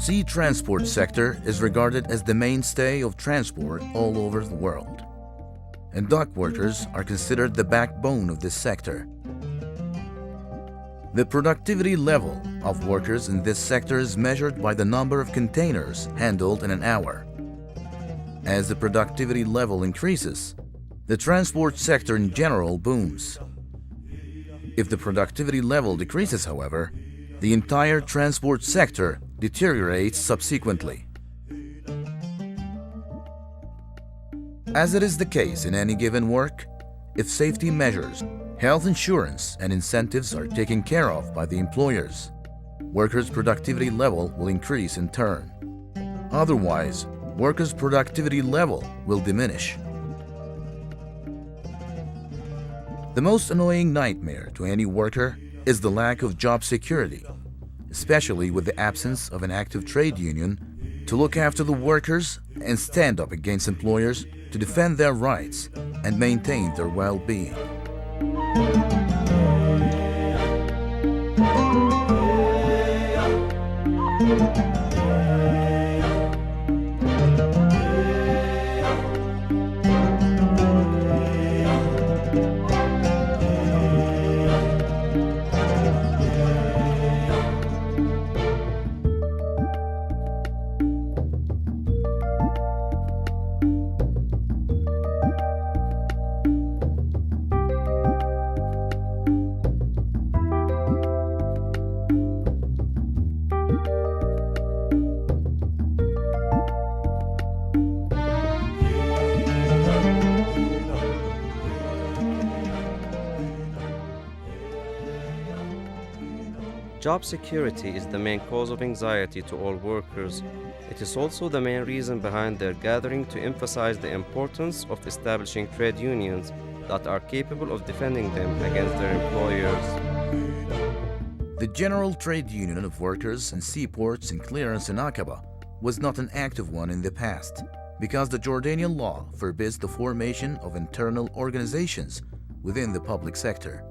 sea transport sector is regarded as the mainstay of transport all over the world, and dock workers are considered the backbone of this sector. The productivity level of workers in this sector is measured by the number of containers handled in an hour. As the productivity level increases, the transport sector in general booms. If the productivity level decreases, however, the entire transport sector deteriorates subsequently. As it is the case in any given work, if safety measures, health insurance, and incentives are taken care of by the employers, workers' productivity level will increase in turn. Otherwise, workers' productivity level will diminish. The most annoying nightmare to any worker is the lack of job security, especially with the absence of an active trade union to look after the workers and stand up against employers to defend their rights and maintain their well-being. Job security is the main cause of anxiety to all workers. It is also the main reason behind their gathering to emphasize the importance of establishing trade unions that are capable of defending them against their employers. The General Trade Union of Workers in Seaports and Clearance in Aqaba was not an active one in the past because the Jordanian law forbids the formation of internal organizations within the public sector.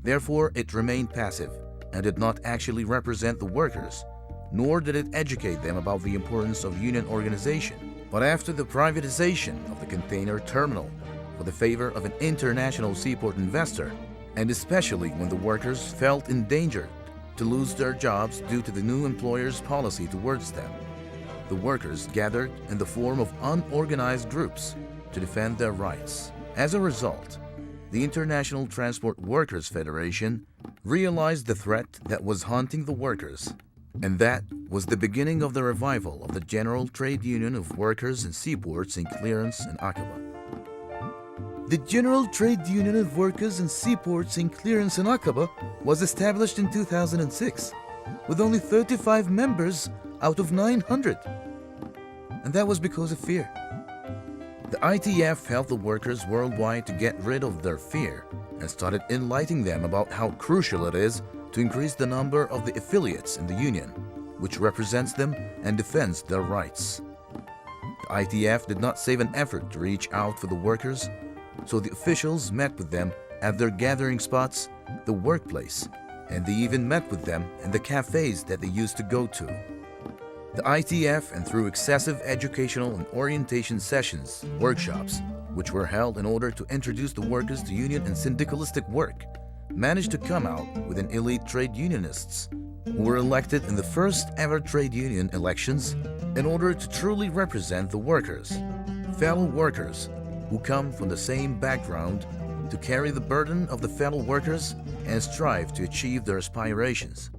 Therefore, it remained passive and did not actually represent the workers, nor did it educate them about the importance of union organization. But after the privatization of the container terminal for the favor of an international seaport investor, and especially when the workers felt endangered to lose their jobs due to the new employer's policy towards them, the workers gathered in the form of unorganized groups to defend their rights. As a result, the International Transport Workers Federation realized the threat that was haunting the workers, and that was the beginning of the revival of the General Trade Union of Workers in Seaports and Clearance in Aqaba. The General Trade Union of Workers in Seaports and Clearance in Aqaba was established in 2006 with only 35 members out of 900, and that was because of fear. The ITF helped the workers worldwide to get rid of their fear and started enlightening them about how crucial it is to increase the number of the affiliates in the union, which represents them and defends their rights. The ITF did not save an effort to reach out for the workers, so the officials met with them at their gathering spots, the workplace, and they even met with them in the cafes that they used to go to. The ITF, and through excessive educational and orientation sessions, workshops, which were held in order to introduce the workers to union and syndicalistic work, managed to come out with an elite trade unionists who were elected in the first ever trade union elections in order to truly represent the workers, fellow workers who come from the same background to carry the burden of the fellow workers and strive to achieve their aspirations.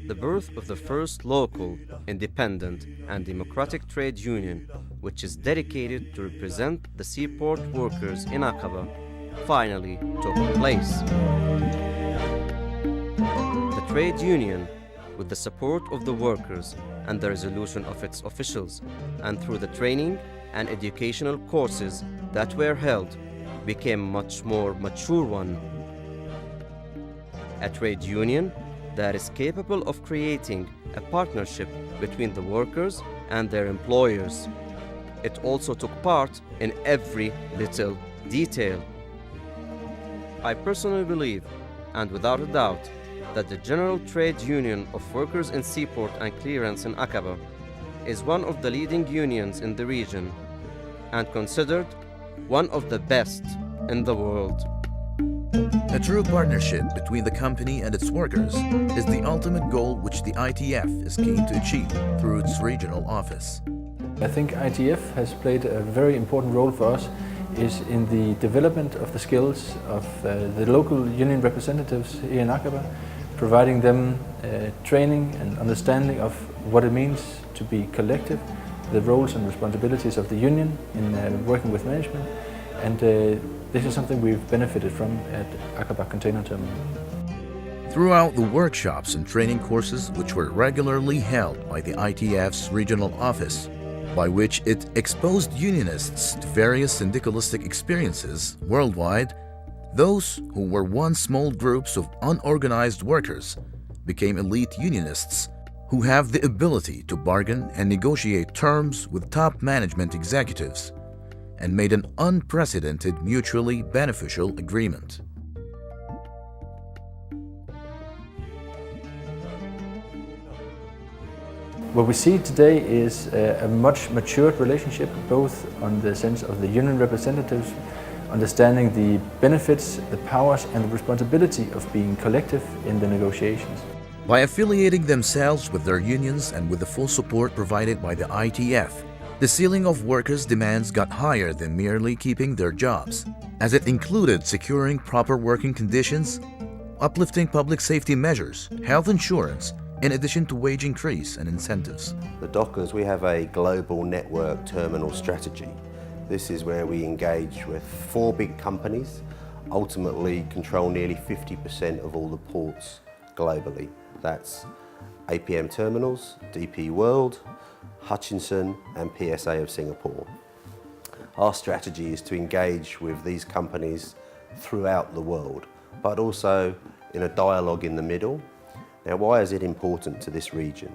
The birth of the first local, independent, and democratic trade union, which is dedicated to represent the seaport workers in Aqaba, finally took place. The trade union, with the support of the workers and the resolution of its officials, and through the training and educational courses that were held, became a much more mature one. A trade union that is capable of creating a partnership between the workers and their employers. It also took part in every little detail. I personally believe, and without a doubt, that the General Trade Union of Workers in Seaport and Clearance in Aqaba is one of the leading unions in the region and considered one of the best in the world. A true partnership between the company and its workers is the ultimate goal which the ITF is keen to achieve through its regional office. I think ITF has played a very important role for us is in the development of the skills of the local union representatives here in Aqaba, providing them training and understanding of what it means to be collective, the roles and responsibilities of the union in working with management, and this is something we've benefited from at Aqaba Container Terminal. Throughout the workshops and training courses which were regularly held by the ITF's regional office, by which it exposed unionists to various syndicalistic experiences worldwide, those who were once small groups of unorganized workers became elite unionists who have the ability to bargain and negotiate terms with top management executives, and made an unprecedented mutually beneficial agreement. What we see today is a much matured relationship, both on the sense of the union representatives understanding the benefits, the powers and the responsibility of being collective in the negotiations. By affiliating themselves with their unions and with the full support provided by the ITF, the ceiling of workers' demands got higher than merely keeping their jobs, as it included securing proper working conditions, uplifting public safety measures, health insurance, in addition to wage increase and incentives. The Dockers, we have a global network terminal strategy. This is where we engage with 4 big companies, ultimately control nearly 50% of all the ports globally. That's APM Terminals, DP World, Hutchinson and PSA of Singapore. Our strategy is to engage with these companies throughout the world, but also in a dialogue in the middle. Now, why is it important to this region?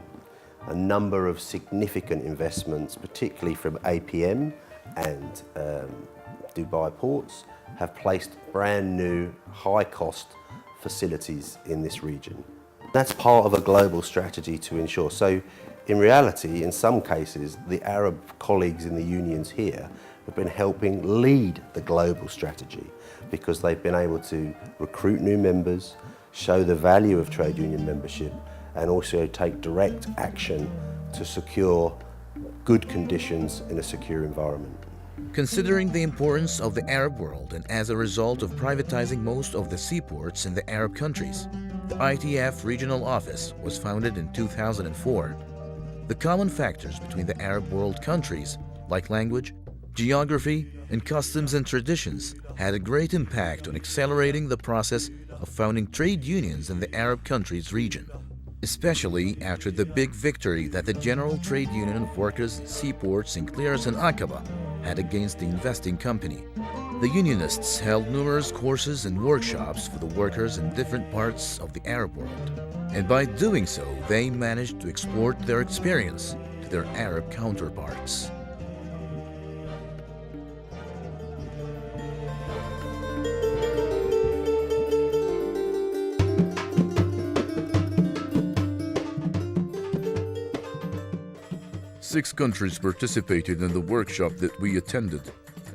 A number of significant investments, particularly from APM and Dubai Ports, have placed brand new high-cost facilities in this region. That's part of a global strategy to ensure. So, in reality, in some cases, the Arab colleagues in the unions here have been helping lead the global strategy because they've been able to recruit new members, show the value of trade union membership, and also take direct action to secure good conditions in a secure environment. Considering the importance of the Arab world and as a result of privatizing most of the seaports in the Arab countries, the ITF regional office was founded in 2004. The common factors between the Arab world countries, like language, geography, and customs and traditions, had a great impact on accelerating the process of founding trade unions in the Arab countries region, especially after the big victory that the General Trade Union of Workers, Seaports and Clearance in Aqaba had against the investing company. The unionists held numerous courses and workshops for the workers in different parts of the Arab world, and by doing so, they managed to export their experience to their Arab counterparts. Six countries participated in the workshop that we attended,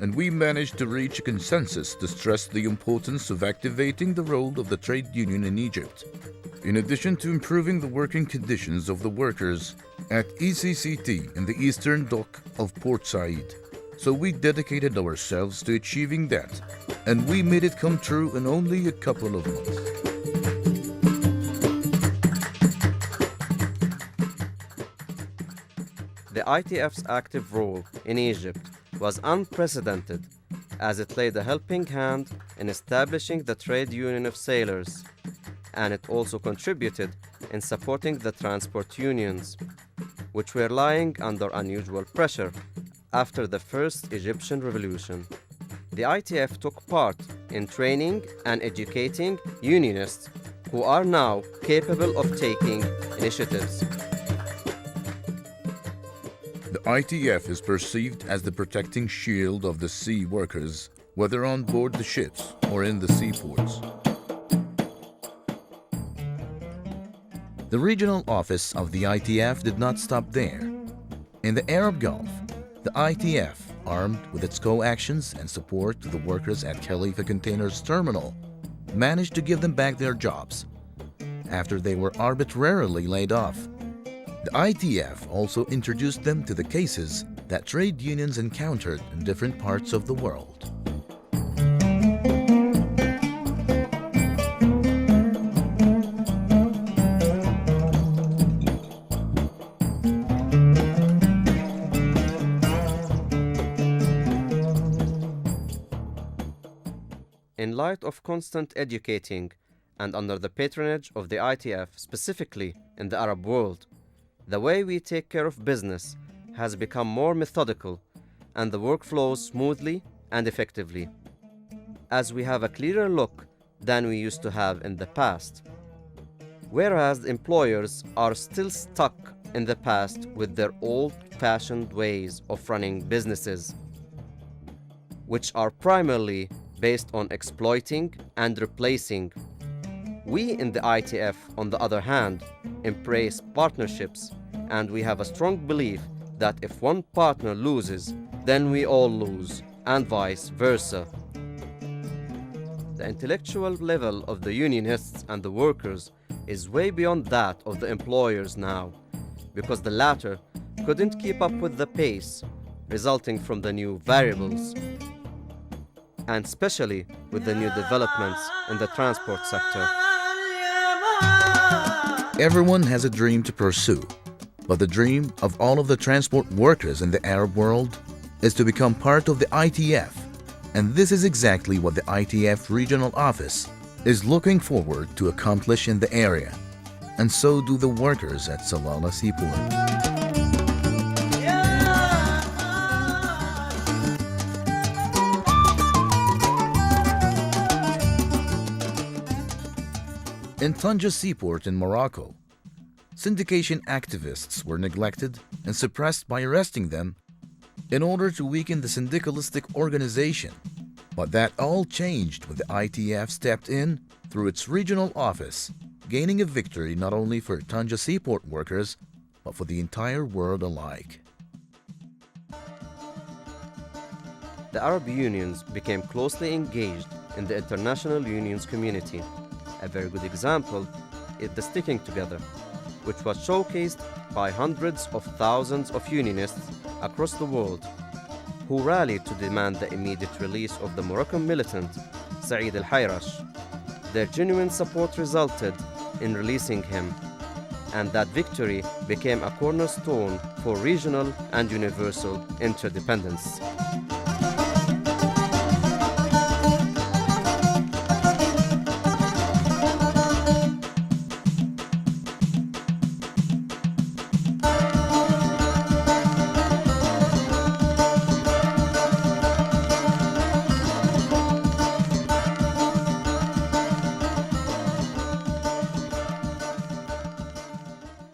and we managed to reach a consensus to stress the importance of activating the role of the trade union in Egypt, in addition to improving the working conditions of the workers at ECCT in the eastern dock of Port Said. So we dedicated ourselves to achieving that, and we made it come true in only a couple of months. The ITF's active role in Egypt was unprecedented, as it laid a helping hand in establishing the trade union of sailors, and it also contributed in supporting the transport unions, which were lying under unusual pressure after the first Egyptian revolution. The ITF took part in training and educating unionists who are now capable of taking initiatives. The ITF is perceived as the protecting shield of the sea workers, whether on board the ships or in the seaports. The regional office of the ITF did not stop there. In the Arab Gulf, the ITF, armed with its co-actions and support to the workers at Khalifa Containers Terminal, managed to give them back their jobs after they were arbitrarily laid off. The ITF also introduced them to the cases that trade unions encountered in different parts of the world. In light of constant educating and under the patronage of the ITF, specifically in the Arab world, the way we take care of business has become more methodical and the work flows smoothly and effectively, as we have a clearer look than we used to have in the past. Whereas employers are still stuck in the past with their old-fashioned ways of running businesses, which are primarily based on exploiting and replacing. We in the ITF, on the other hand, embrace partnerships, and we have a strong belief that if one partner loses, then we all lose, and vice versa. The intellectual level of the unionists and the workers is way beyond that of the employers now, because the latter couldn't keep up with the pace resulting from the new variables, and especially with the new developments in the transport sector. Everyone has a dream to pursue, but the dream of all of the transport workers in the Arab world is to become part of the ITF, and this is exactly what the ITF regional office is looking forward to accomplish in the area, and so do the workers at Salalah Seaport. In Tanja Seaport in Morocco, syndication activists were neglected and suppressed by arresting them in order to weaken the syndicalistic organization. But that all changed when the ITF stepped in through its regional office, gaining a victory not only for Tanja Seaport workers, but for the entire world alike. The Arab unions became closely engaged in the international unions community. A very good example is the Sticking Together, which was showcased by hundreds of thousands of unionists across the world who rallied to demand the immediate release of the Moroccan militant Saeed El-Hayrash. Their genuine support resulted in releasing him, and that victory became a cornerstone for regional and universal interdependence.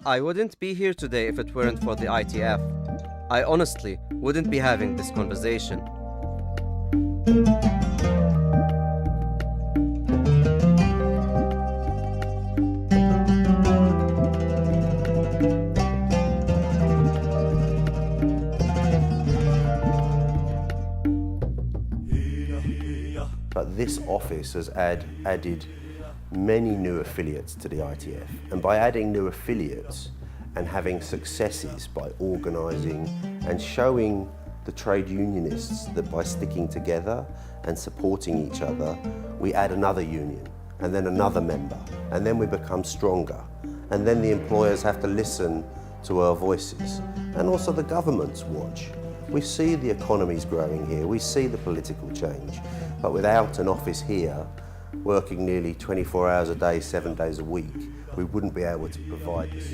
I wouldn't be here today if it weren't for the ITF. I honestly wouldn't be having this conversation. But this office has added many new affiliates to the ITF, and by adding new affiliates and having successes by organising and showing the trade unionists that by sticking together and supporting each other, we add another union and then another member, and then we become stronger, and then the employers have to listen to our voices, and also the governments watch. We see the economy's growing here, we see the political change, but without an office here working nearly 24 hours a day, 7 days a week, we wouldn't be able to provide this.